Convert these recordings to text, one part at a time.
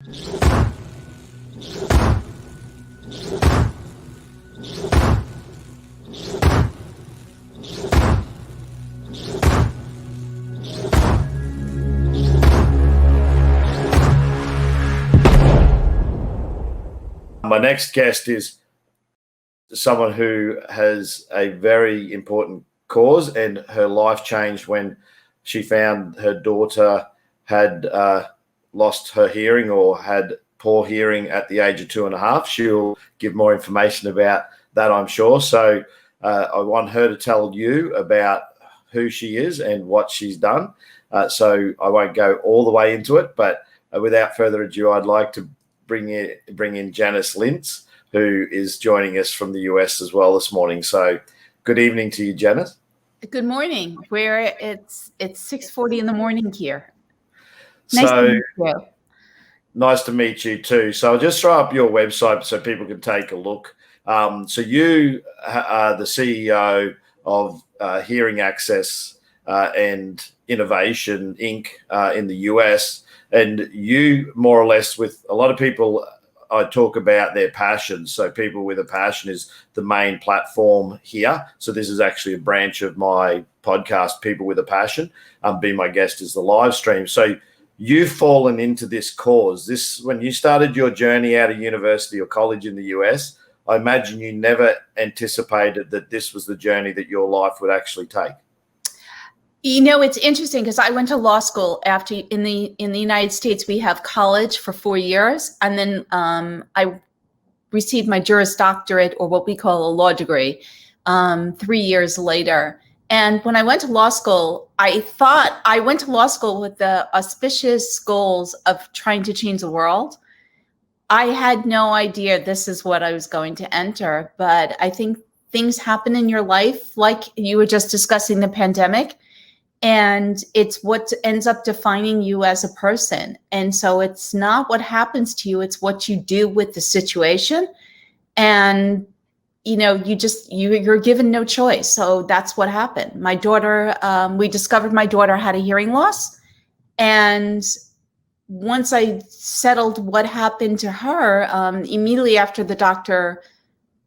My next guest is someone who has a very important cause, and her life changed when she found her daughter had lost her hearing or had poor hearing at the age of 2.5. She'll give more information about that, I'm sure. So I want her to tell you about who she is and what she's done. So I won't go all the way into it, but without further ado, I'd like to bring in Janice Lintz, who is joining us from the US as well this morning. So good evening to you, Janice. Good morning. It's 6:40 in the morning here. Nice to meet you. Nice to meet you too. So I'll just throw up your website so people can take a look. So you are the CEO of Hearing Access and Innovation, Inc. In the US. And you, more or less, with a lot of people, I talk about their passions. So People with a Passion is the main platform here. So this is actually a branch of my podcast, People with a Passion. Be My Guest is the live stream. So you've fallen into this cause. When you started your journey out of university or college in the US, I imagine you never anticipated that this was the journey that your life would actually take. You know, it's interesting because I went to law school after in the United States. We have college for 4 years, and then I received my Juris Doctorate, or what we call a law degree, 3 years later. And when I went to law school, I thought I went to law school with the auspicious goals of trying to change the world. I had no idea this is what I was going to enter, but I think things happen in your life, like you were just discussing the pandemic. And it's what ends up defining you as a person. And so it's not what happens to you, it's what you do with the situation. And, you know, you're given no choice. So that's what happened. My daughter, we discovered my daughter had a hearing loss. And once I settled what happened to her, immediately after the doctor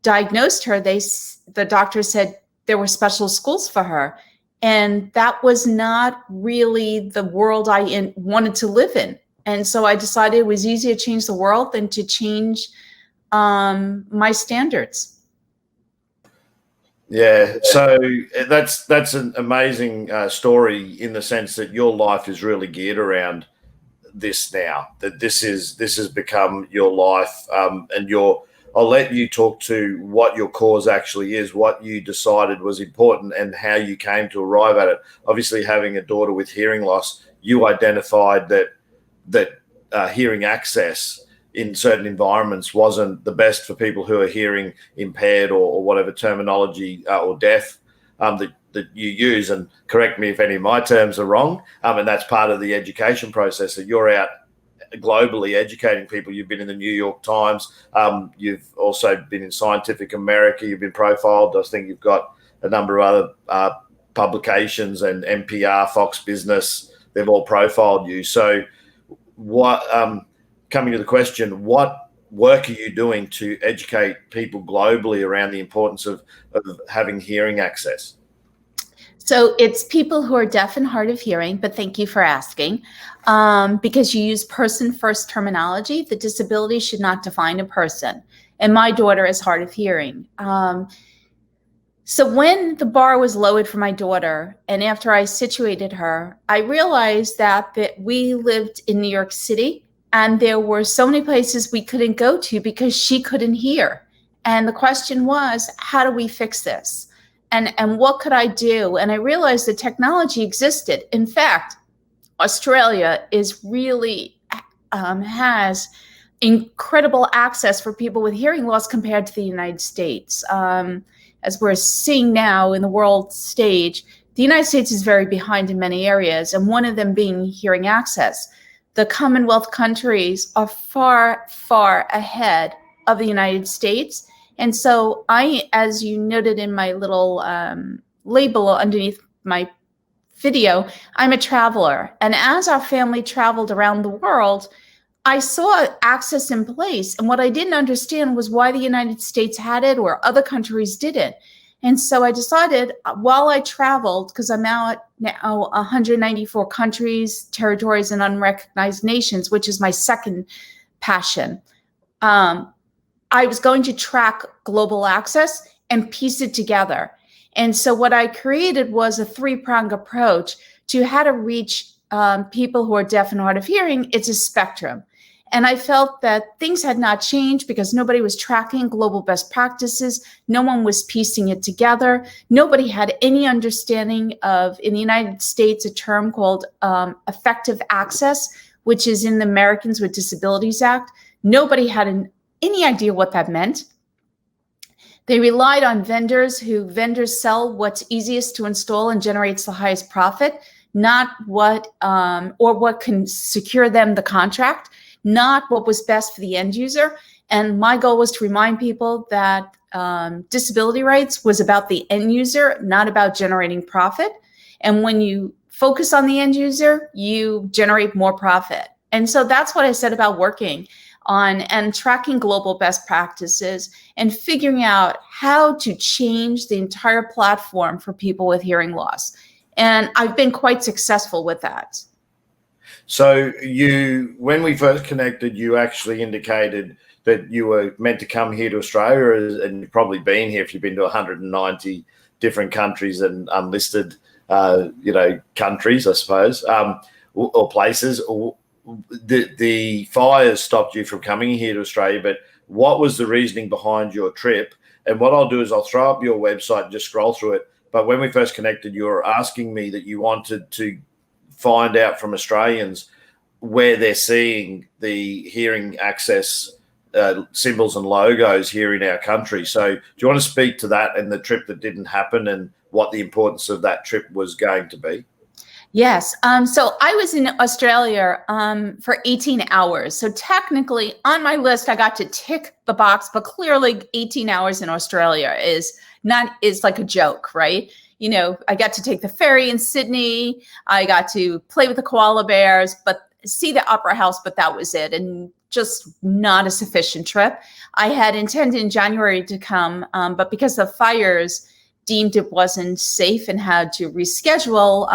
diagnosed her, the doctor said there were special schools for her. And that was not really the world I wanted to live in. And so I decided it was easier to change the world than to change my standards. Yeah, so that's an amazing story in the sense that your life is really geared around this now. That this has become your life, and I'll let you talk to what your cause actually is, what you decided was important, and how you came to arrive at it. Obviously, having a daughter with hearing loss, you identified that hearing access in certain environments wasn't the best for people who are hearing impaired or whatever terminology or deaf that you use. And correct me if any of my terms are wrong. And that's part of the education process, that you're out globally educating people. You've been in the New York Times. You've also been in Scientific America. You've been profiled. I think you've got a number of other publications, and NPR, Fox Business. They've all profiled you. So what, coming to the question, what work are you doing to educate people globally around the importance of having hearing access? So it's people who are deaf and hard of hearing, but thank you for asking. Because you use person-first terminology, the disability should not define a person. And my daughter is hard of hearing. So when the bar was lowered for my daughter, and after I situated her, I realized that we lived in New York City, and there were so many places we couldn't go to because she couldn't hear. And the question was, how do we fix this? And what could I do? And I realized that technology existed. In fact, Australia is really has incredible access for people with hearing loss compared to the United States. As we're seeing now in the world stage, the United States is very behind in many areas, and one of them being hearing access. The Commonwealth countries are far, far ahead of the United States. And so as you noted in my little label underneath my video, I'm a traveler. And as our family traveled around the world, I saw access in place. And what I didn't understand was why the United States had it or other countries didn't. And so I decided while I traveled, because I'm now at 194 countries, territories, and unrecognized nations, which is my second passion, I was going to track global access and piece it together. And so what I created was a three-pronged approach to how to reach people who are deaf and hard of hearing. It's a spectrum. And I felt that things had not changed because nobody was tracking global best practices. No one was piecing it together. Nobody had any understanding of, in the United States, a term called effective access, which is in the Americans with Disabilities Act. Nobody had any idea what that meant. They relied on vendors sell what's easiest to install and generates the highest profit, not what can secure them the contract, not what was best for the end user. And my goal was to remind people that disability rights was about the end user, not about generating profit. And when you focus on the end user, you generate more profit. And so that's what I said about working on and tracking global best practices and figuring out how to change the entire platform for people with hearing loss. And I've been quite successful with that. So when we first connected, you actually indicated that you were meant to come here to Australia, and you've probably been here if you've been to 190 different countries and unlisted, countries, I suppose, or places. The fires stopped you from coming here to Australia, but what was the reasoning behind your trip? And what I'll do is I'll throw up your website and just scroll through it. But when we first connected, you were asking me that you wanted to find out from Australians where they're seeing the hearing access symbols and logos here in our country. So do you want to speak to that and the trip that didn't happen and what the importance of that trip was going to be? Yes. So I was in Australia for 18 hours. So technically on my list, I got to tick the box, but clearly 18 hours in Australia is like a joke, right? You know, I got to take the ferry in Sydney. I got to play with the koala bears, but see the opera house, but that was it. And just not a sufficient trip. I had intended in January to come, but because the fires deemed it wasn't safe and had to reschedule.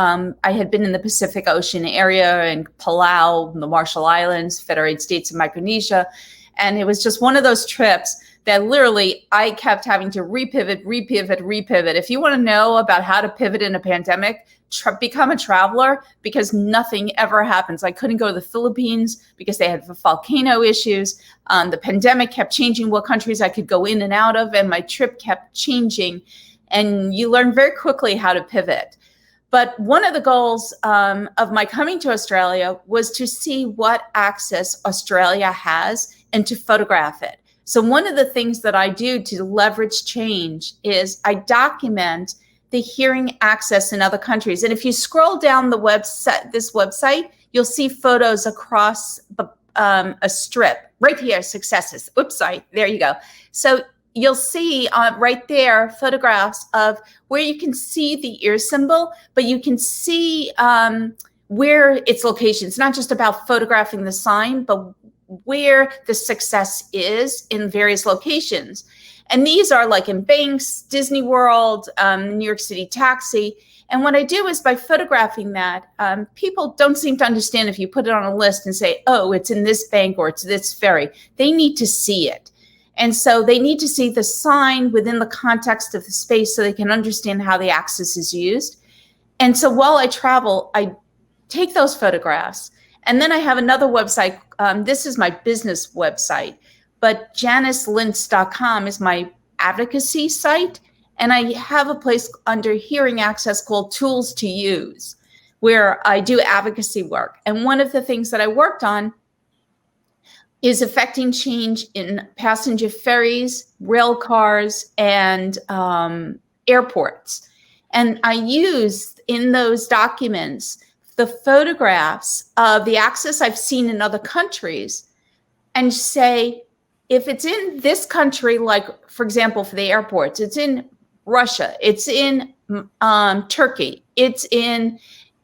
I had been in the Pacific Ocean area and Palau, the Marshall Islands, Federated States of Micronesia. And it was just one of those trips that literally I kept having to repivot. If you want to know about how to pivot in a pandemic, become a traveler, because nothing ever happens. I couldn't go to the Philippines because they had volcano issues. The pandemic kept changing what countries I could go in and out of, and my trip kept changing. And you learn very quickly how to pivot. But one of the goals of my coming to Australia was to see what access Australia has and to photograph it. So one of the things that I do to leverage change is I document the hearing access in other countries. And if you scroll down this website, you'll see photos across a strip right here, successes. Oops, sorry, there you go. So you'll see right there photographs of where you can see the ear symbol, but you can see where its location. It's not just about photographing the sign, but where the success is in various locations. And these are like in banks, Disney World, New York City Taxi. And what I do is by photographing that, people don't seem to understand if you put it on a list and say, oh, it's in this bank or it's this ferry. They need to see it. And so they need to see the sign within the context of the space so they can understand how the access is used. And so while I travel, I take those photographs. And then I have another website. This is my business website, but JaniceLintz.com is my advocacy site. And I have a place under hearing access called Tools to Use, where I do advocacy work. And one of the things that I worked on is affecting change in passenger ferries, rail cars, and airports. And I use in those documents the photographs of the access I've seen in other countries and say, if it's in this country, like, for example, for the airports, it's in Russia, it's in Turkey, it's in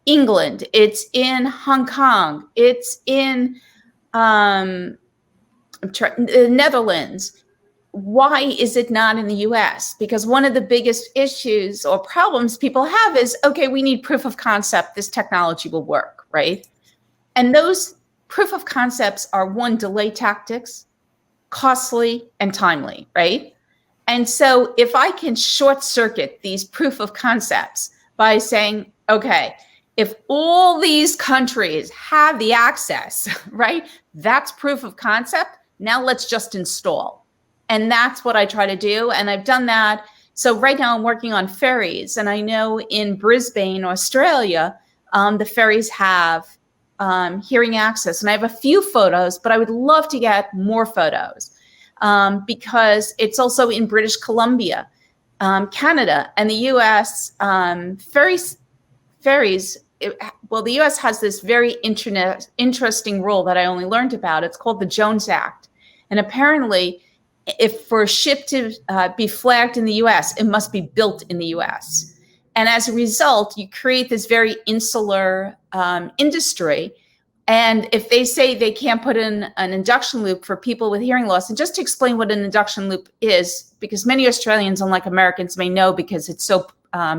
England, it's in Hong Kong, it's in the Netherlands. Why is it not in the US? Because one of the biggest issues or problems people have is, okay, we need proof of concept. This technology will work, right? And those proof of concepts are, one, delay tactics, costly and timely, right? And so if I can short circuit these proof of concepts by saying, okay, if all these countries have the access, right, that's proof of concept. Now let's just install. And that's what I try to do. And I've done that. So right now I'm working on ferries. And I know in Brisbane, Australia, the ferries have hearing access. And I have a few photos, but I would love to get more photos because it's also in British Columbia, Canada, and the US. Ferries, the US has this very interesting rule that I only learned about. It's called the Jones Act. And apparently, if for a ship to be flagged in the US, it must be built in the US. And as a result, you create this very insular industry. And if they say they can't put in an induction loop for people with hearing loss, and just to explain what an induction loop is, because many Australians, unlike Americans, may know because it's so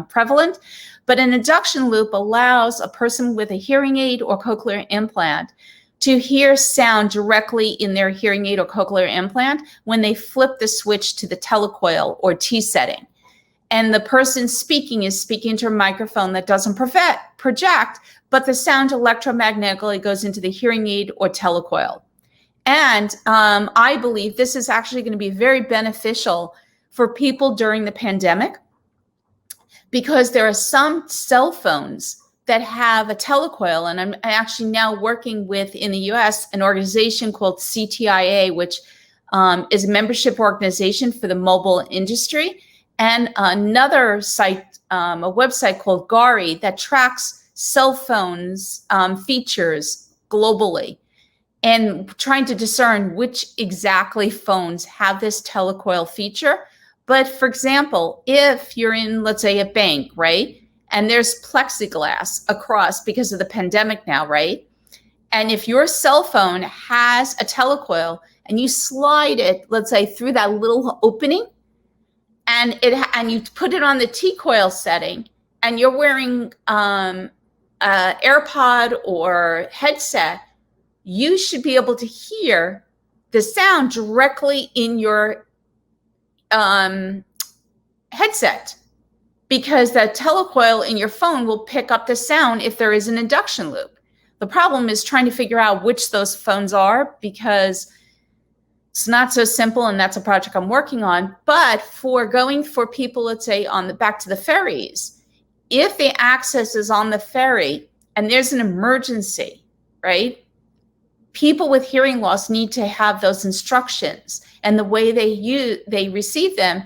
prevalent, but an induction loop allows a person with a hearing aid or cochlear implant to hear sound directly in their hearing aid or cochlear implant when they flip the switch to the telecoil or T setting. And the person speaking is speaking to a microphone that doesn't project, but the sound electromagnetically goes into the hearing aid or telecoil. And I believe this is actually going to be very beneficial for people during the pandemic, because there are some cell phones that have a telecoil. And I'm actually now working with, in the US, an organization called CTIA, which is a membership organization for the mobile industry, and another site, a website called Gari, that tracks cell phones features globally, and trying to discern which exactly phones have this telecoil feature. But for example, if you're in, let's say, a bank, right, and there's plexiglass across because of the pandemic now, right? And if your cell phone has a telecoil and you slide it, let's say, through that little opening, and you put it on the T-coil setting, and you're wearing AirPod or headset, you should be able to hear the sound directly in your headset, because the telecoil in your phone will pick up the sound if there is an induction loop. The problem is trying to figure out which those phones are, because it's not so simple, and that's a project I'm working on. But for people, let's say, back to the ferries, if the access is on the ferry and there's an emergency, right? People with hearing loss need to have those instructions, and the way they receive them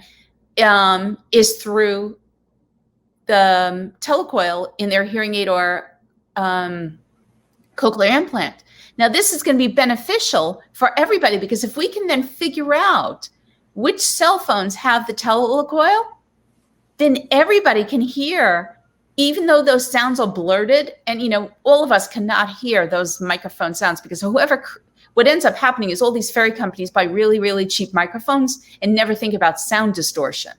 is through the telecoil in their hearing aid or cochlear implant. Now, this is going to be beneficial for everybody, because if we can then figure out which cell phones have the telecoil, then everybody can hear, even though those sounds are blurted. And, all of us cannot hear those microphone sounds, because what ends up happening is all these ferry companies buy really, really cheap microphones and never think about sound distortion.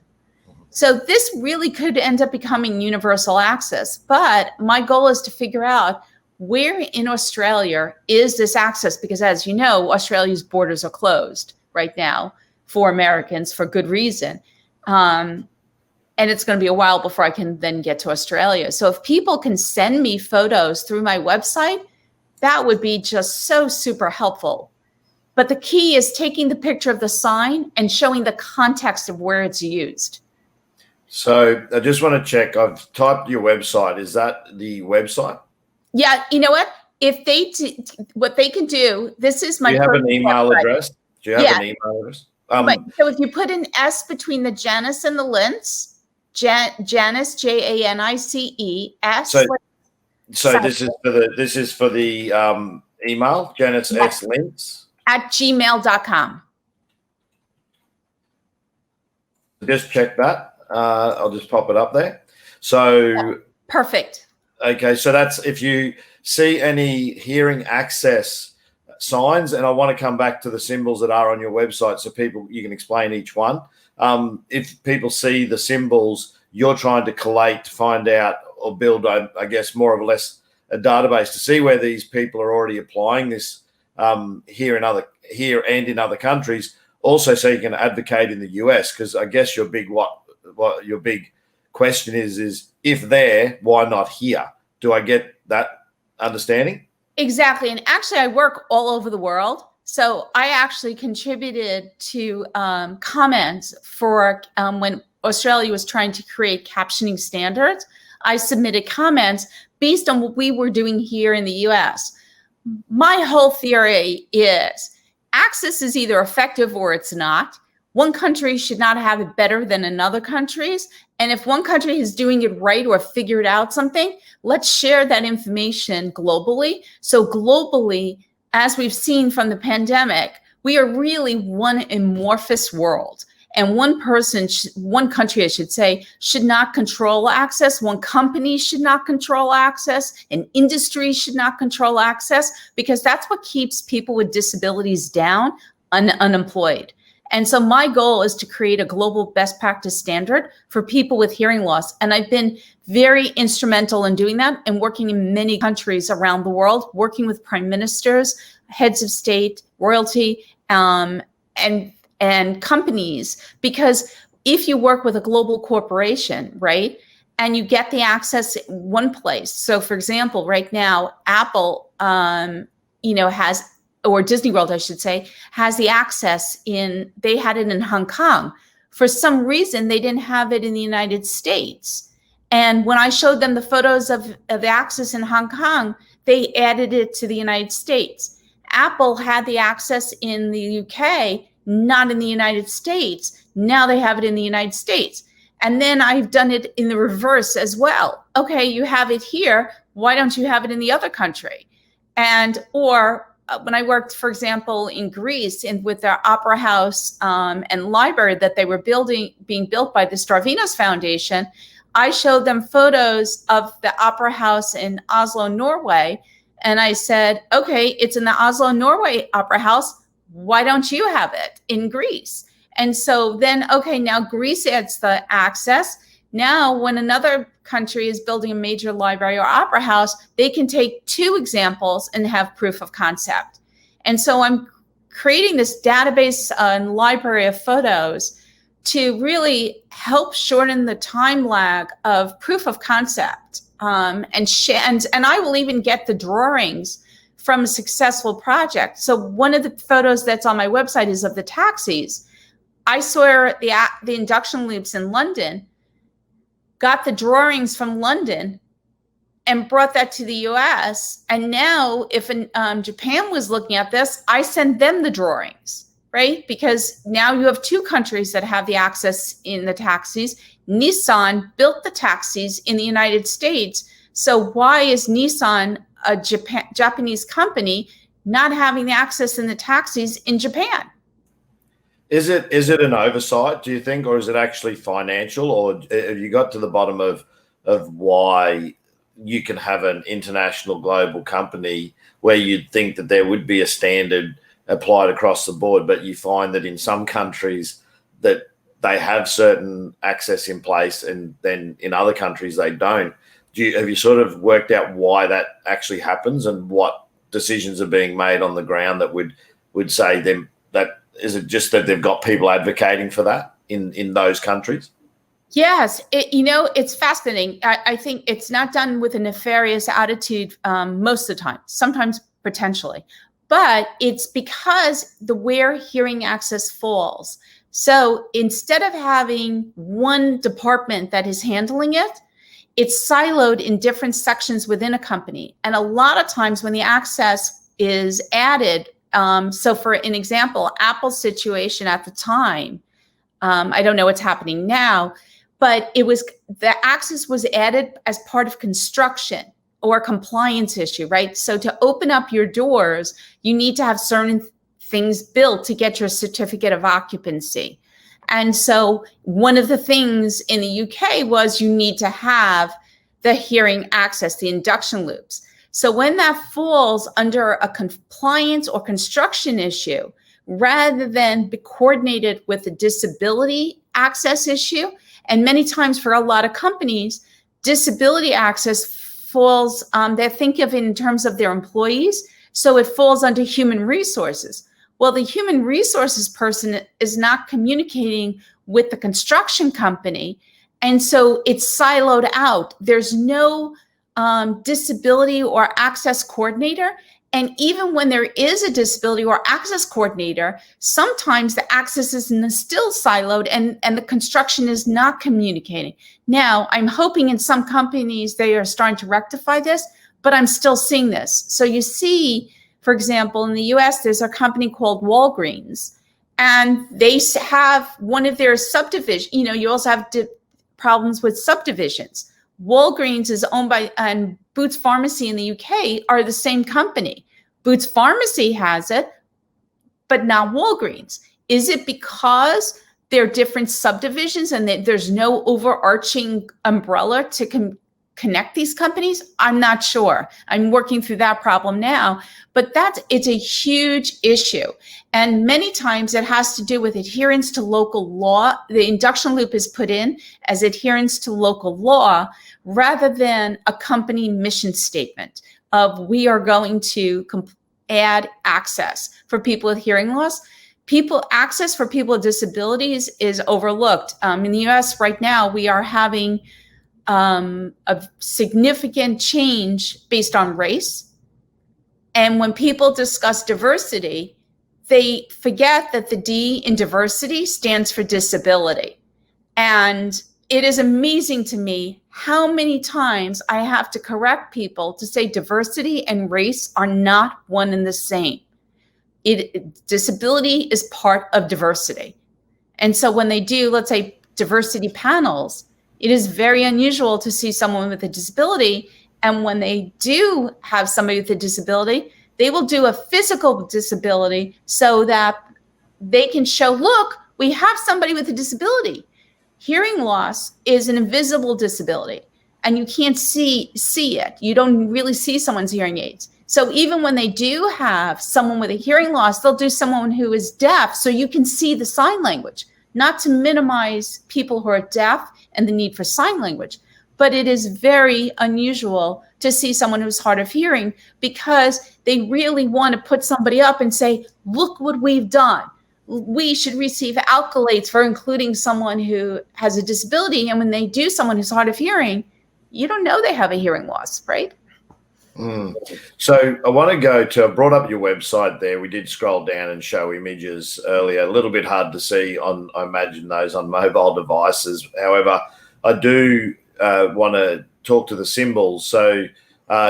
So this really could end up becoming universal access. But my goal is to figure out where in Australia is this access, because as you know, Australia's borders are closed right now for Americans for good reason. And it's going to be a while before I can then get to Australia. So if people can send me photos through my website, that would be just so super helpful. But the key is taking the picture of the sign and showing the context of where it's used. So I just want to check. I've typed your website. Is that the website? Yeah. You know what? What they can do, this is my. Do you have an email address? Do you have an email address? Right. So if you put an S between the Janice and the Lintz, Janice, Janice S. So this is for the email, Janice S Lintz @gmail.com. Just check that. I'll just pop it up there. So perfect. Okay, so that's if you see any hearing access signs, and I want to come back to the symbols that are on your website so you can explain each one. If people see the symbols, you're trying to collate, find out, or build, I guess, more or less a database to see where these people are already applying this here and in other countries. Also, so you can advocate in the US, because I guess your big your big question is if there, why not here? Do I get that understanding? Exactly. And actually, I work all over the world. So I actually contributed to comments for when Australia was trying to create captioning standards. I submitted comments based on what we were doing here in the US. My whole theory is access is either effective or it's not. One country should not have it better than another country's. And if one country is doing it right or figured out something, let's share that information globally. So globally, as we've seen from the pandemic, we are really one amorphous world. And one country, I should say, should not control access. One company should not control access. An industry should not control access, because that's what keeps people with disabilities down, unemployed. And so my goal is to create a global best practice standard for people with hearing loss. And I've been very instrumental in doing that and working in many countries around the world, working with prime ministers, heads of state, royalty, and companies. Because if you work with a global corporation, right, and you get the access in one place. So for example, right now, Apple, has, or Disney World, I should say, has the access they had it in Hong Kong. For some reason, they didn't have it in the United States. And when I showed them the photos of the access in Hong Kong, they added it to the United States. Apple had the access in the UK, not in the United States. Now they have it in the United States. And then I've done it in the reverse as well. Okay, you have it here. Why don't you have it in the other country? Or when I worked, for example, in Greece with their opera house and library that they were being built by the Stravinas Foundation, I showed them photos of the opera house in Oslo, Norway. And I said, okay, it's in the Oslo, Norway opera house. Why don't you have it in Greece? And so then, okay, now Greece adds the access. Now, when another country is building a major library or opera house, they can take two examples and have proof of concept. And so I'm creating this database and library of photos to really help shorten the time lag of proof of concept. And I will even get the drawings from a successful project. So one of the photos that's on my website is of the taxis. I saw the induction loops in London, got the drawings from London, and brought that to the US. And now if Japan was looking at this, I send them the drawings, right? Because now you have two countries that have the access in the taxis. Nissan built the taxis in the United States. So why is Nissan, a Japanese company, not having the access in the taxis in Japan? Is it an oversight, do you think, or is it actually financial, or have you got to the bottom of why you can have an international global company where you'd think that there would be a standard applied across the board, but you find that in some countries that they have certain access in place and then in other countries they don't? Have you sort of worked out why that actually happens and what decisions are being made on the ground that would say them that? Is it just that they've got people advocating for that in those countries? Yes, it's fascinating. I think it's not done with a nefarious attitude most of the time, sometimes potentially, but it's because where hearing access falls. So instead of having one department that is handling it, it's siloed in different sections within a company. And a lot of times when the access is added, so for an example, Apple's situation at the time, I don't know what's happening now, but the access was added as part of construction or a compliance issue, right? So to open up your doors, you need to have certain things built to get your certificate of occupancy. And so one of the things in the UK was you need to have the hearing access, the induction loops. So when that falls under a compliance or construction issue, rather than be coordinated with a disability access issue, and many times for a lot of companies, disability access falls, they think of it in terms of their employees, so it falls under human resources. Well, the human resources person is not communicating with the construction company, and so it's siloed out. There's no disability or access coordinator. And even when there is a disability or access coordinator, sometimes the access is still siloed and the construction is not communicating. Now, I'm hoping in some companies they are starting to rectify this, but I'm still seeing this. So you see, for example, in the US, there's a company called Walgreens, and they have one of their subdivisions. You know, you also have problems with subdivisions. Walgreens is owned by, and Boots Pharmacy in the UK are the same company. Boots Pharmacy has it, but not Walgreens. Is it because they're different subdivisions and there's no overarching umbrella to connect these companies? I'm not sure. I'm working through that problem now, but it's a huge issue. And many times it has to do with adherence to local law. The induction loop is put in as adherence to local law rather than a company mission statement of we are going to add access for people with hearing loss. Access for people with disabilities is overlooked. In the US right now, we are having a significant change based on race. And when people discuss diversity, they forget that the D in diversity stands for disability. And it is amazing to me how many times I have to correct people to say diversity and race are not one and the same. Disability is part of diversity. And so when they do, let's say, diversity panels, it is very unusual to see someone with a disability. And when they do have somebody with a disability, they will do a physical disability so that they can show, look, we have somebody with a disability. Hearing loss is an invisible disability, and you can't see it. You don't really see someone's hearing aids. So even when they do have someone with a hearing loss, they'll do someone who is deaf so you can see the sign language, not to minimize people who are deaf and the need for sign language. But it is very unusual to see someone who's hard of hearing because they really want to put somebody up and say, look what we've done. We should receive accolades for including someone who has a disability. And when they do someone who's hard of hearing, you don't know they have a hearing loss, right? So I want to go to, I brought up your website there. We did scroll down and show images earlier. A little bit hard to see on, I imagine, those on mobile devices. However, I do want to talk to the symbols. So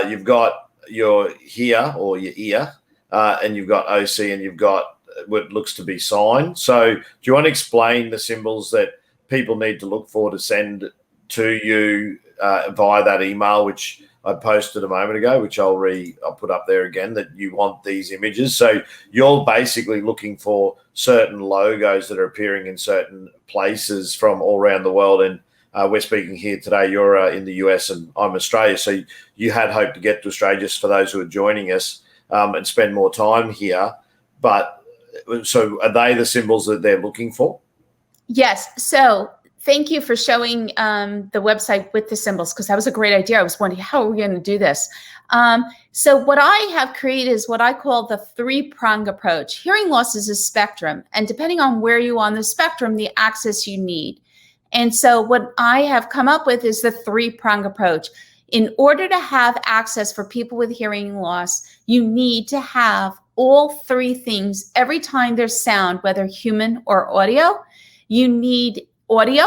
you've got your here or your ear, and you've got OC, and you've got what looks to be sign. So do you want to explain the symbols that people need to look for to send to you via that email, which I posted a moment ago, which I'll put up there again, that you want these images. So you're basically looking for certain logos that are appearing in certain places from all around the world. And we're speaking here today. You're in the US and I'm Australia. So you had hoped to get to Australia, just for those who are joining us, and spend more time here. But so are they the symbols that they're looking for? Yes. So thank you for showing the website with the symbols, because that was a great idea. I was wondering, how are we going to do this? So what I have created is what I call the three-prong approach. Hearing loss is a spectrum, and depending on where you are on the spectrum, the access you need. And so what I have come up with is the three-prong approach. In order to have access for people with hearing loss, you need to have all three things every time there's sound, whether human or audio. You need audio,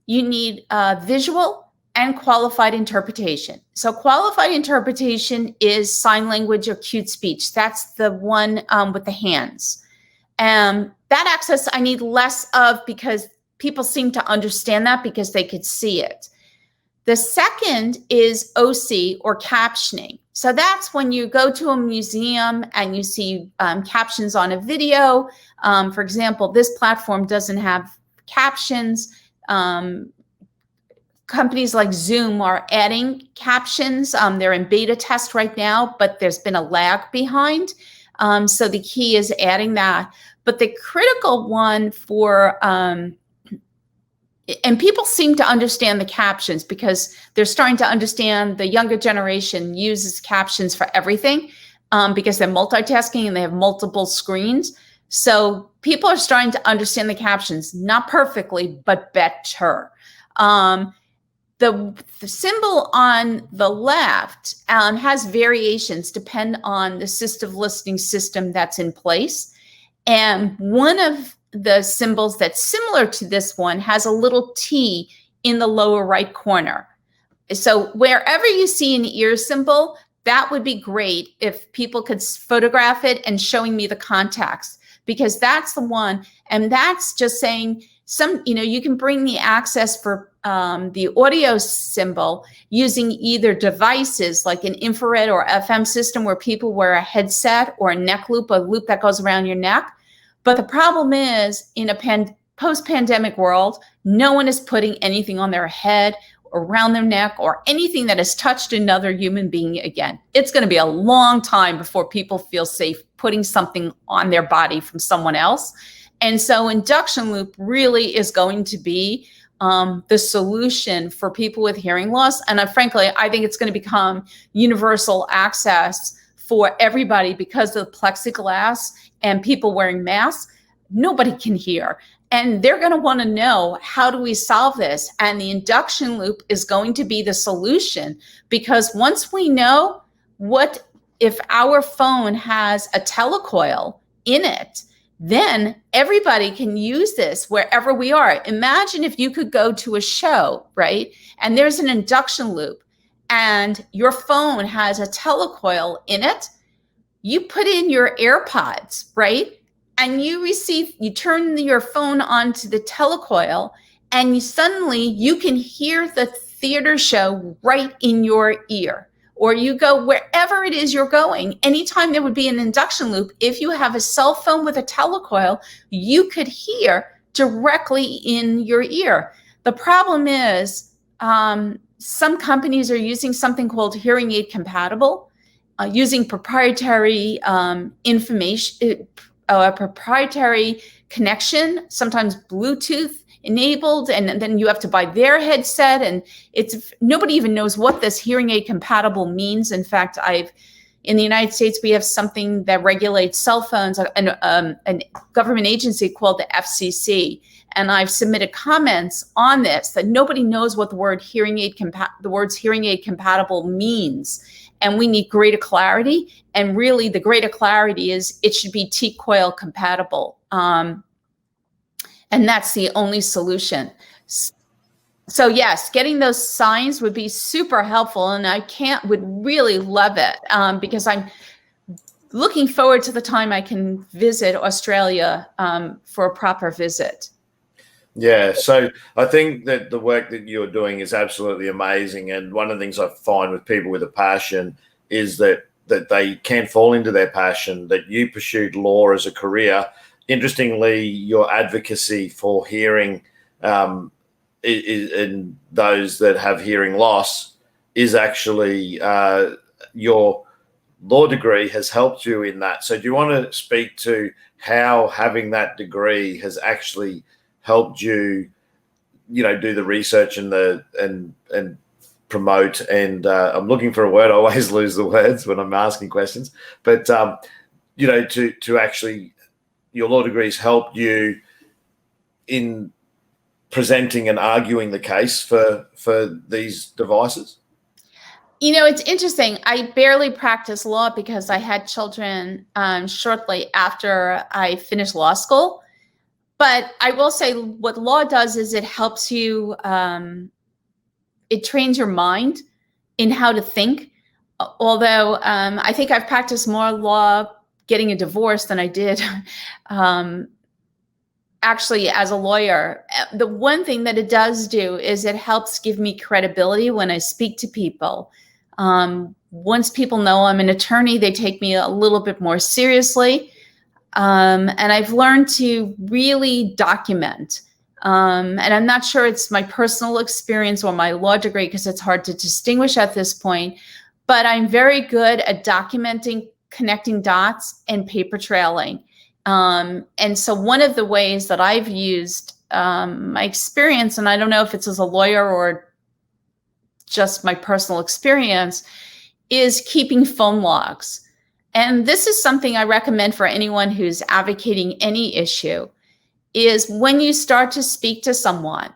you need visual, and qualified interpretation. So qualified interpretation is sign language or cute speech. That's the one with the hands. That access I need less of because people seem to understand that because they could see it. The second is OC, or captioning. So that's when you go to a museum and you see captions on a video. For example, this platform doesn't have captions. companies like Zoom are adding captions. They're in beta test right now, but there's been a lag behind. So the key is adding that. But the critical one for, and people seem to understand the captions because they're starting to understand the younger generation uses captions for everything because they're multitasking and they have multiple screens. So people are starting to understand the captions, not perfectly, but better. The symbol on the left has variations depend on the assistive listening system that's in place. And one of the symbols that's similar to this one has a little T in the lower right corner. So wherever you see an ear symbol, that would be great if people could photograph it and showing me the context, because that's the one. And that's just saying you can bring the access for the audio symbol using either devices like an infrared or FM system where people wear a headset or a neck loop, a loop that goes around your neck. But the problem is, in a post-pandemic world, no one is putting anything on their head or around their neck or anything that has touched another human being again. It's going to be a long time before people feel safe putting something on their body from someone else. And so induction loop really is going to be the solution for people with hearing loss. And frankly, I think it's going to become universal access for everybody because of the plexiglass and people wearing masks. Nobody can hear. And they're going to want to know, how do we solve this? And the induction loop is going to be the solution, because once we know what if our phone has a telecoil in it, then everybody can use this wherever we are. Imagine if you could go to a show, right? And there's an induction loop and your phone has a telecoil in it. You put in your AirPods, right? And you turn your phone onto the telecoil and suddenly you can hear the theater show right in your ear. Or you go wherever it is you're going. Anytime there would be an induction loop, if you have a cell phone with a telecoil, you could hear directly in your ear. The problem is some companies are using something called hearing aid compatible, using proprietary information, a proprietary connection, sometimes Bluetooth enabled, and then you have to buy their headset, and nobody even knows what this hearing aid compatible means. In fact, in the United States, we have something that regulates cell phones, a government agency called the FCC, and I've submitted comments on this that nobody knows what the words hearing aid compatible means, and we need greater clarity. And really, the greater clarity is it should be T-coil compatible. And that's the only solution. So yes, getting those signs would be super helpful, and would really love it because I'm looking forward to the time I can visit Australia for a proper visit. Yeah, so I think that the work that you're doing is absolutely amazing. And one of the things I find with people with a passion is that they can fall into their passion, that you pursued law as a career. Interestingly, your advocacy for hearing in those that have hearing loss is actually your law degree has helped you in that. So do you want to speak to how having that degree has actually helped you, do the research and promote? And I'm looking for a word. I always lose the words when I'm asking questions. But, to actually, your law degrees helped you in presenting and arguing the case for these devices? It's interesting. I barely practiced law because I had children shortly after I finished law school. But I will say what law does is it helps you, it trains your mind in how to think. Although I think I've practiced more law getting a divorce than I did actually as a lawyer. The one thing that it does do is it helps give me credibility when I speak to people. Once people know I'm an attorney, they take me a little bit more seriously. And I've learned to really document And I'm not sure it's my personal experience or my law degree, because it's hard to distinguish at this point, but I'm very good at documenting, connecting dots, and paper trailing. And so one of the ways that I've used my experience, and I don't know if it's as a lawyer or just my personal experience, is keeping phone logs. And this is something I recommend for anyone who's advocating any issue, is when you start to speak to someone,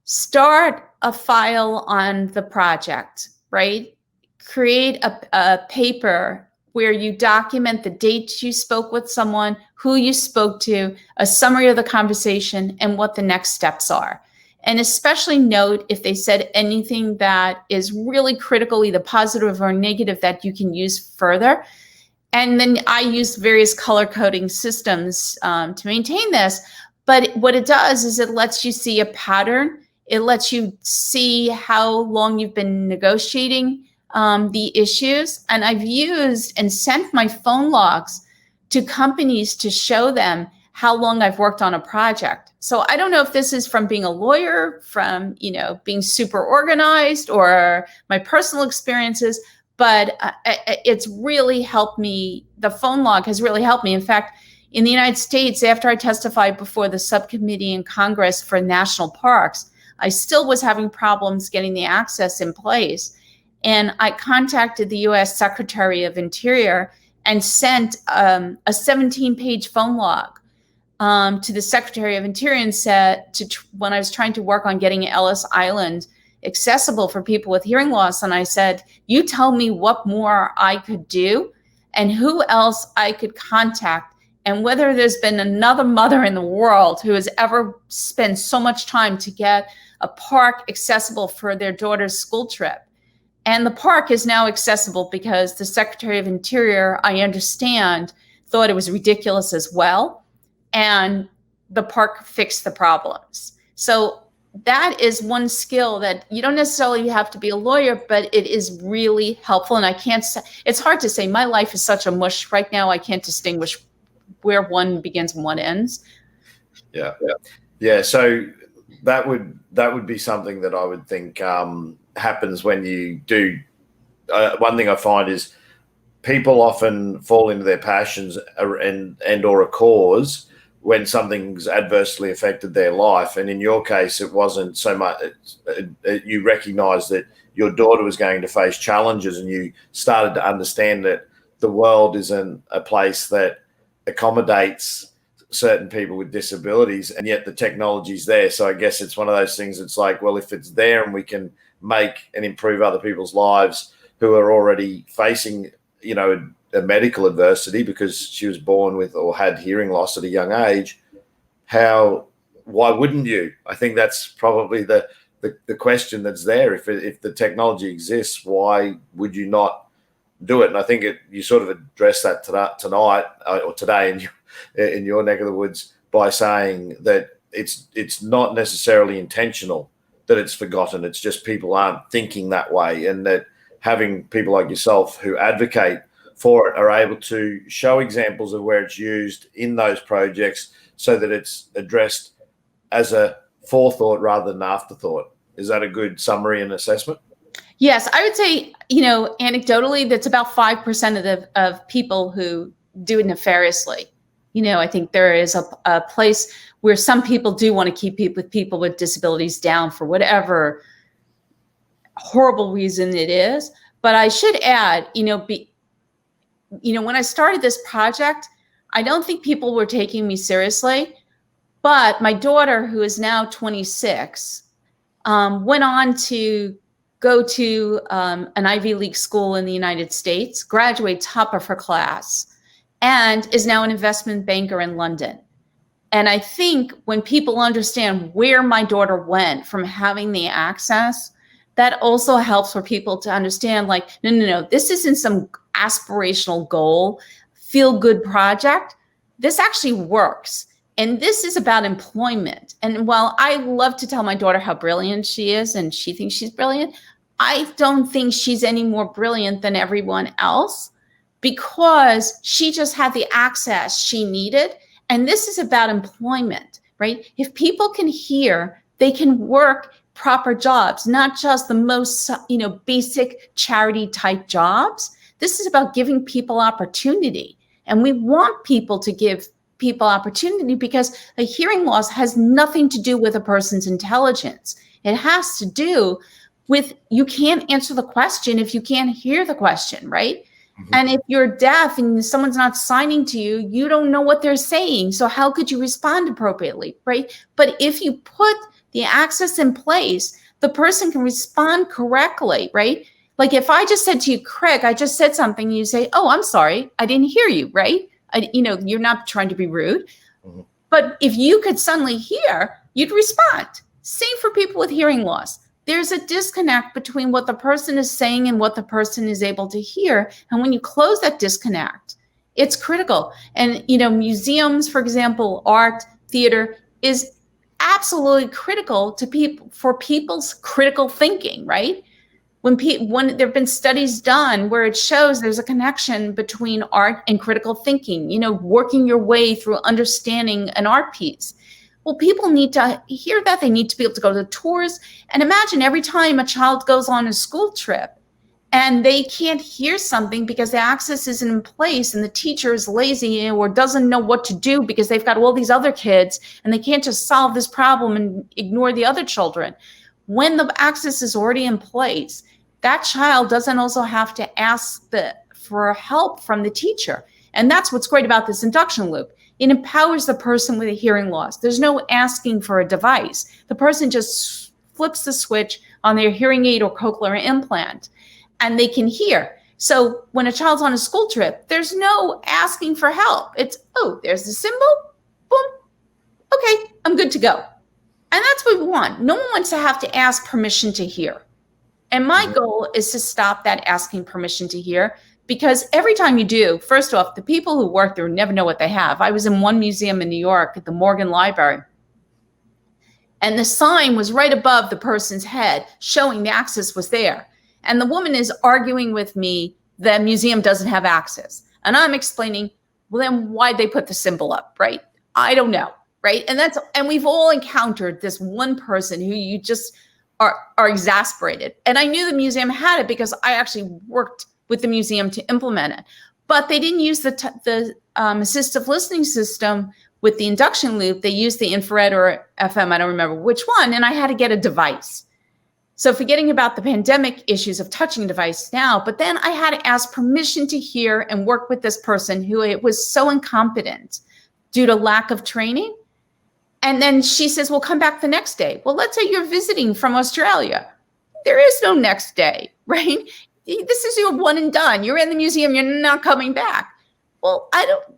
start a file on the project, right? Create a paper where you document the dates you spoke with someone, who you spoke to, a summary of the conversation, and what the next steps are. And especially note if they said anything that is really critical, either positive or negative, that you can use further. And then I use various color coding systems to maintain this. But what it does is it lets you see a pattern. It lets you see how long you've been negotiating the issues. And I've used and sent my phone logs to companies to show them how long I've worked on a project. So I don't know if this is from being a lawyer, from, being super organized, or my personal experiences, but it's really helped me. The phone log has really helped me. In fact, in the United States, after I testified before the subcommittee in Congress for national parks, I still was having problems getting the access in place. And I contacted the U.S. Secretary of Interior and sent a 17-page phone log to the Secretary of Interior, and said, when I was trying to work on getting Ellis Island accessible for people with hearing loss, and I said, you tell me what more I could do and who else I could contact, and whether there's been another mother in the world who has ever spent so much time to get a park accessible for their daughter's school trip. And the park is now accessible because the Secretary of Interior, I understand, thought it was ridiculous as well. And the park fixed the problems. So that is one skill that you don't necessarily have to be a lawyer, but it is really helpful. And I can't say, it's hard to say, my life is such a mush right now. I can't distinguish where one begins and one ends. Yeah. So that would be something that I would think happens when you do. One thing I find is people often fall into their passions and or a cause when something's adversely affected their life. And in your case, it wasn't so much, you recognized that your daughter was going to face challenges, and you started to understand that the world isn't a place that accommodates certain people with disabilities, and yet the technology's there. So I guess it's one of those things. It's like, well, if it's there and we can make and improve other people's lives who are already facing, a medical adversity because she was born with or had hearing loss at a young age, why wouldn't you? I think that's probably the question that's there. If the technology exists, why would you not do it? And I think you sort of addressed that tonight or today in your neck of the woods by saying that it's not necessarily intentional that it's forgotten. It's just people aren't thinking that way, and that having people like yourself who advocate for it are able to show examples of where it's used in those projects so that it's addressed as a forethought rather than afterthought. Is that a good summary and assessment? Yes, I would say, anecdotally, that's about 5% of people who do it nefariously. I think there is a place where some people do want to keep people with disabilities down for whatever horrible reason it is. But I should add, when I started this project, I don't think people were taking me seriously. But my daughter, who is now 26, went on to go to an Ivy League school in the United States, graduate top of her class, and is now an investment banker in London. And I think when people understand where my daughter went from having the access, that also helps for people to understand, like, no, this isn't some aspirational goal, feel-good project. This actually works. And this is about employment. And while I love to tell my daughter how brilliant she is, and she thinks she's brilliant, I don't think she's any more brilliant than everyone else, because she just had the access she needed. And this is about employment, right? If people can hear, they can work proper jobs, not just the most, basic charity type jobs. This is about giving people opportunity. And we want people to give people opportunity because a hearing loss has nothing to do with a person's intelligence. It has to do with, you can't answer the question if you can't hear the question, right? Mm-hmm. And if you're deaf and someone's not signing to you, you don't know what they're saying. So how could you respond appropriately, right? But if you put the access in place, the person can respond correctly, right? Like if I just said to you, Craig, I just said something, and you say, oh, I'm sorry, I didn't hear you, right? You're not trying to be rude. Mm-hmm. But if you could suddenly hear, you'd respond. Same for people with hearing loss. There's a disconnect between what the person is saying and what the person is able to hear. And when you close that disconnect, it's critical. And, museums, for example, art, theater is absolutely critical to people for people's critical thinking, right? When there have been studies done where it shows there's a connection between art and critical thinking, working your way through understanding an art piece. Well, people need to hear that. They need to be able to go to tours. And imagine every time a child goes on a school trip and they can't hear something because the access isn't in place and the teacher is lazy or doesn't know what to do because they've got all these other kids and they can't just solve this problem and ignore the other children. When the access is already in place, that child doesn't also have to ask for help from the teacher. And that's what's great about this induction loop. It empowers the person with a hearing loss. There's no asking for a device. The person just flips the switch on their hearing aid or cochlear implant, and they can hear. So when a child's on a school trip, there's no asking for help. It's, oh, there's the symbol, boom, okay, I'm good to go. And that's what we want. No one wants to have to ask permission to hear. And my goal is to stop that asking permission to hear, because every time you do, first off, the people who work there never know what they have. I was in one museum in New York at the Morgan Library, and the sign was right above the person's head showing the access was there. And the woman is arguing with me, the museum doesn't have access. And I'm explaining, well, then why'd they put the symbol up, right? I don't know, right? And we've all encountered this one person who you just are exasperated. And I knew the museum had it because I actually worked with the museum to implement it. But they didn't use the assistive listening system with the induction loop. They used the infrared or FM, I don't remember which one, and I had to get a device. So forgetting about the pandemic issues of touching a device now, but then I had to ask permission to hear and work with this person who it was so incompetent due to lack of training. And then she says, well, come back the next day. Well, let's say you're visiting from Australia. There is no next day, right? This is your one and done. You're in the museum. You're not coming back. Well,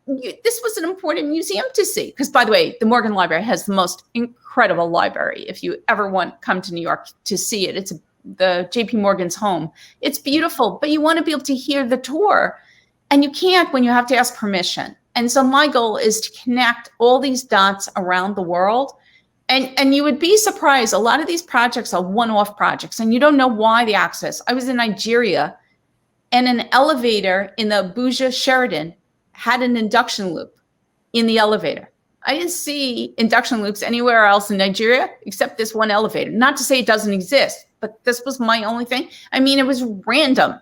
this was an important museum to see. Because, by the way, the Morgan Library has the most incredible library. If you ever come to New York to see it, it's the JP Morgan's home. It's beautiful, but you want to be able to hear the tour. And you can't when you have to ask permission. And so my goal is to connect all these dots around the world. And you would be surprised. A lot of these projects are one-off projects, and you don't know why the access. I was in Nigeria, and an elevator in the Abuja Sheraton had an induction loop in the elevator. I didn't see induction loops anywhere else in Nigeria except this one elevator. Not to say it doesn't exist, but this was my only thing. I mean, it was random.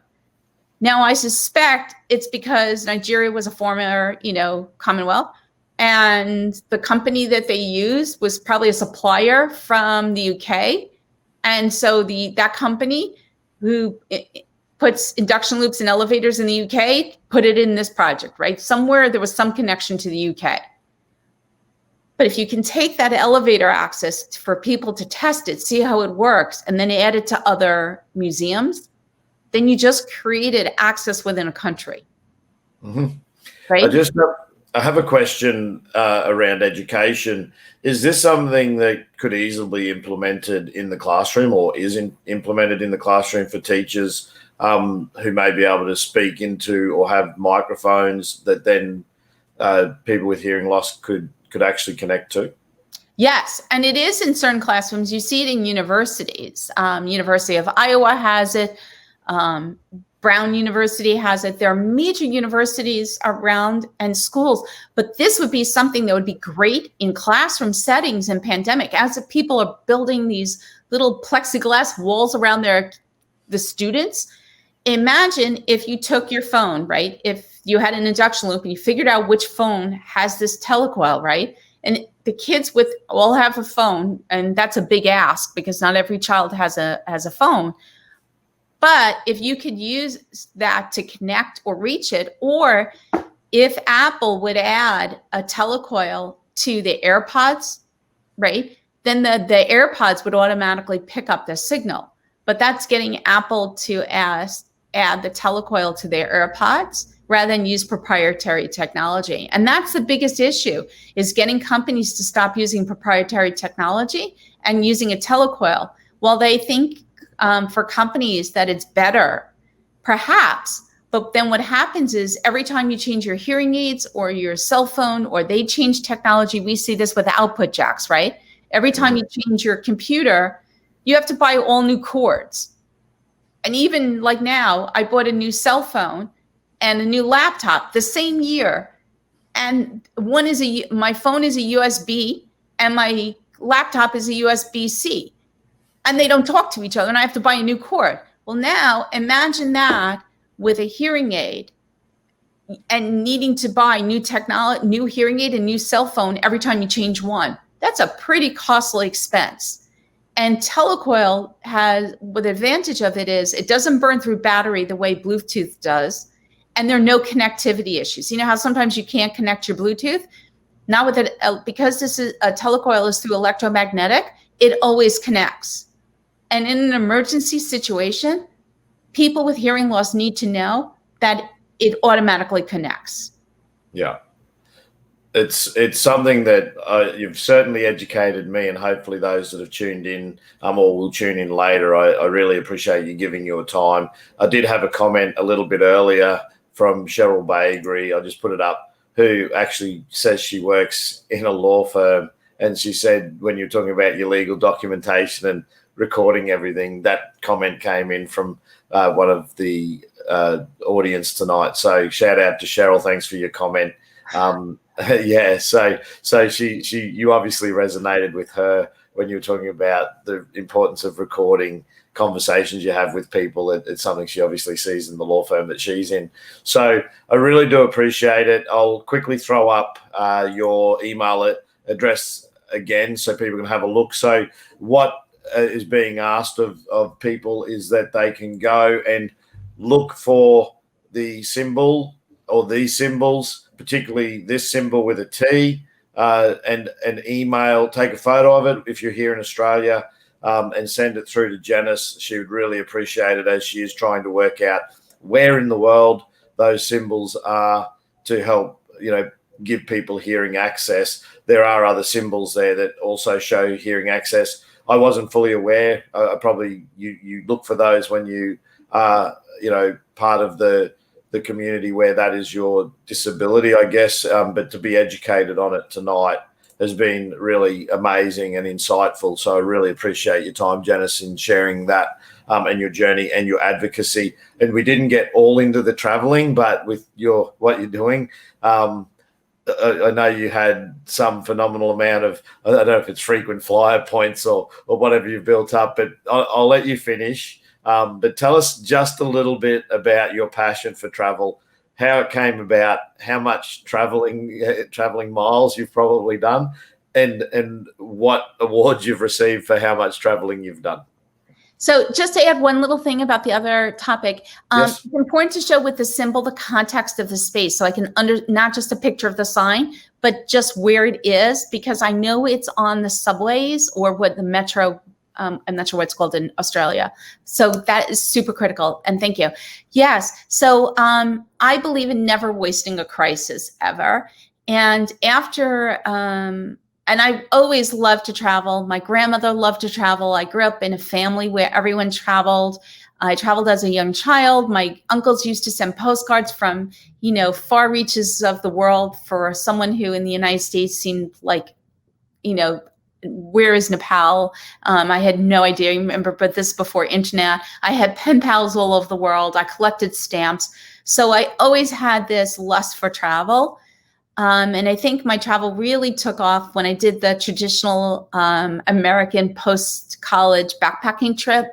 Now, I suspect it's because Nigeria was a former, Commonwealth, and the company that they used was probably a supplier from the UK. And so that company who puts induction loops in elevators in the UK put it in this project, right? Somewhere there was some connection to the UK. But if you can take that elevator access for people to test it, see how it works, and then add it to other museums, then you just created access within a country. Mm-hmm. Right? I have a question around education. Is this something that could easily be implemented in the classroom, or is implemented in the classroom for teachers who may be able to speak into or have microphones that then people with hearing loss could actually connect to? Yes, and it is in certain classrooms. You see it in universities. University of Iowa has it. Brown University has it. There are major universities around and schools, but this would be something that would be great in classroom settings in pandemic. As if people are building these little plexiglass walls around the students, imagine if you took your phone, right? If you had an induction loop and you figured out which phone has this telecoil, right? And the kids all have a phone, and that's a big ask because not every child has a phone. But if you could use that to connect or reach it, or if Apple would add a telecoil to the AirPods, right, then the AirPods would automatically pick up the signal. But that's getting Apple to add the telecoil to their AirPods rather than use proprietary technology. And that's the biggest issue, is getting companies to stop using proprietary technology and using a telecoil. While they think for companies that it's better, perhaps, but then what happens is every time you change your hearing aids or your cell phone, or they change technology, we see this with output jacks, right? Every time you change your computer, you have to buy all new cords. And even like now, I bought a new cell phone and a new laptop the same year. And my phone is a USB and my laptop is a USB-C. And they don't talk to each other, and I have to buy a new cord. Well, now imagine that with a hearing aid and needing to buy new hearing aid and new cell phone every time you change one. That's a pretty costly expense. And telecoil the advantage of it is it doesn't burn through battery the way Bluetooth does, and there are no connectivity issues. You know how sometimes you can't connect your Bluetooth? Not with it, because this is a telecoil is through electromagnetic, it always connects. And in an emergency situation, people with hearing loss need to know that it automatically connects. Yeah. It's something that you've certainly educated me, and hopefully those that have tuned in or will tune in later. I really appreciate you giving your time. I did have a comment a little bit earlier from Cheryl Bakery. I just put it up, who actually says she works in a law firm. And she said, when you're talking about your legal documentation and recording everything, that comment came in from one of the audience tonight. So shout out to Cheryl. Thanks for your comment. Yeah. So you obviously resonated with her when you were talking about the importance of recording conversations you have with people. It's something she obviously sees in the law firm that she's in. So I really do appreciate it. I'll quickly throw up your email address again so people can have a look. So what is being asked of people is that they can go and look for the symbol or these symbols, particularly this symbol with a T, and an email, take a photo of it if you're here in Australia, and send it through to Janice. She would really appreciate it, as she is trying to work out where in the world those symbols are to help, give people hearing access. There are other symbols there that also show hearing access. I wasn't fully aware. Probably you look for those when you are, part of the community where that is your disability, I guess. But to be educated on it tonight has been really amazing and insightful. So I really appreciate your time, Janice, in sharing that and your journey and your advocacy. And we didn't get all into the traveling, but with what you're doing, I know you had some phenomenal amount of, I don't know if it's frequent flyer points or whatever you've built up, but I'll let you finish. But tell us just a little bit about your passion for travel, how it came about, how much traveling miles you've probably done, and what awards you've received for how much traveling you've done. So just to add one little thing about the other topic, Yes. It's important to show with the symbol the context of the space, so I can not just a picture of the sign, but just where it is, because I know it's on the subways or what the metro, I'm not sure what it's called in Australia. So that is super critical. And thank you. Yes. So I believe in never wasting a crisis ever. And after, and I always loved to travel. My grandmother loved to travel. I grew up in a family where everyone traveled. I traveled as a young child. My uncles used to send postcards from, far reaches of the world for someone who in the United States seemed like, where is Nepal? I had no idea. Remember, but this before internet. I had pen pals all over the world. I collected stamps. So I always had this lust for travel. And I think my travel really took off when I did the traditional American post-college backpacking trip.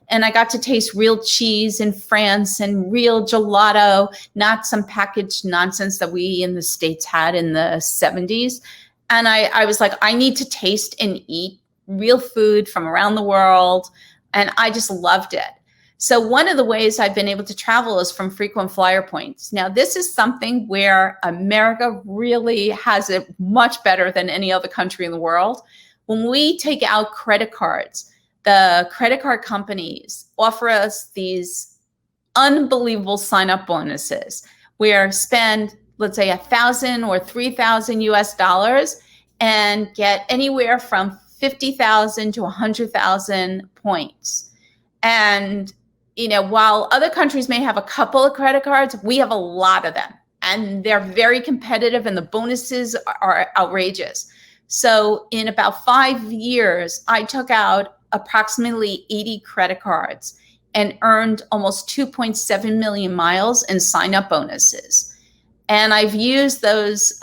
And I got to taste real cheese in France and real gelato, not some packaged nonsense that we in the States had in the 70s. And I was like, I need to taste and eat real food from around the world. And I just loved it. So one of the ways I've been able to travel is from frequent flyer points. Now, this is something where America really has it much better than any other country in the world. When we take out credit cards, the credit card companies offer us these unbelievable sign-up bonuses where spend, let's say, $1,000 or $3,000 US and get anywhere from 50,000 to 100,000 points. And while other countries may have a couple of credit cards, we have a lot of them, and they're very competitive, and the bonuses are outrageous. So in about 5 years, I took out approximately 80 credit cards and earned almost 2.7 million miles in sign-up bonuses. And I've used those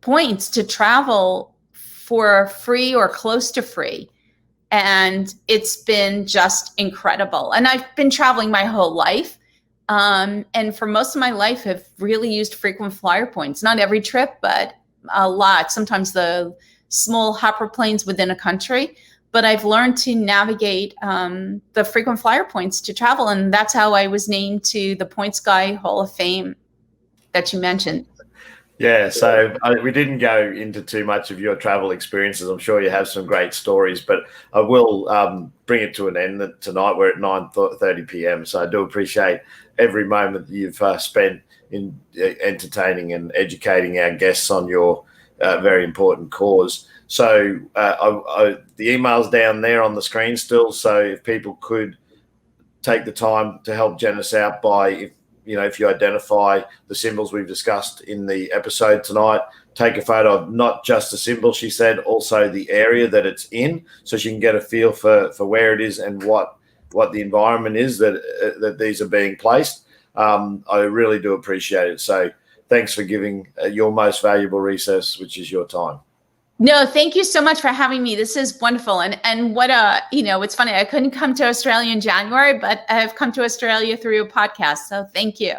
points to travel for free or close to free. And it's been just incredible. And I've been traveling my whole life. And for most of my life, I've really used frequent flyer points. Not every trip, but a lot. Sometimes the small hopper planes within a country. But I've learned to navigate the frequent flyer points to travel. And that's how I was named to the Points Guy Hall of Fame that you mentioned. Yeah, so we didn't go into too much of your travel experiences. I'm sure you have some great stories, but I will bring it to an end tonight. We're at 9:30 p.m., so I do appreciate every moment that you've spent in entertaining and educating our guests on your very important cause. So the email's down there on the screen still, so if people could take the time to help Janice out by, if you identify the symbols we've discussed in the episode tonight, take a photo of not just the symbol, she said, also the area that it's in, so she can get a feel for where it is and what the environment is that these are being placed. I really do appreciate it. So thanks for giving your most valuable resource, which is your time. No, thank you so much for having me. This is wonderful. And what it's funny, I couldn't come to Australia in January, but I've come to Australia through a podcast. So thank you.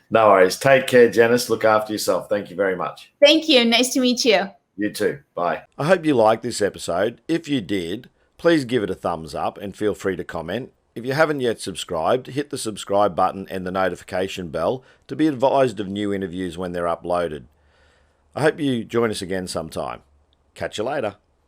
No worries. Take care, Janice. Look after yourself. Thank you very much. Thank you. Nice to meet you. You too. Bye. I hope you liked this episode. If you did, please give it a thumbs up and feel free to comment. If you haven't yet subscribed, hit the subscribe button and the notification bell to be advised of new interviews when they're uploaded. I hope you join us again sometime. Catch you later.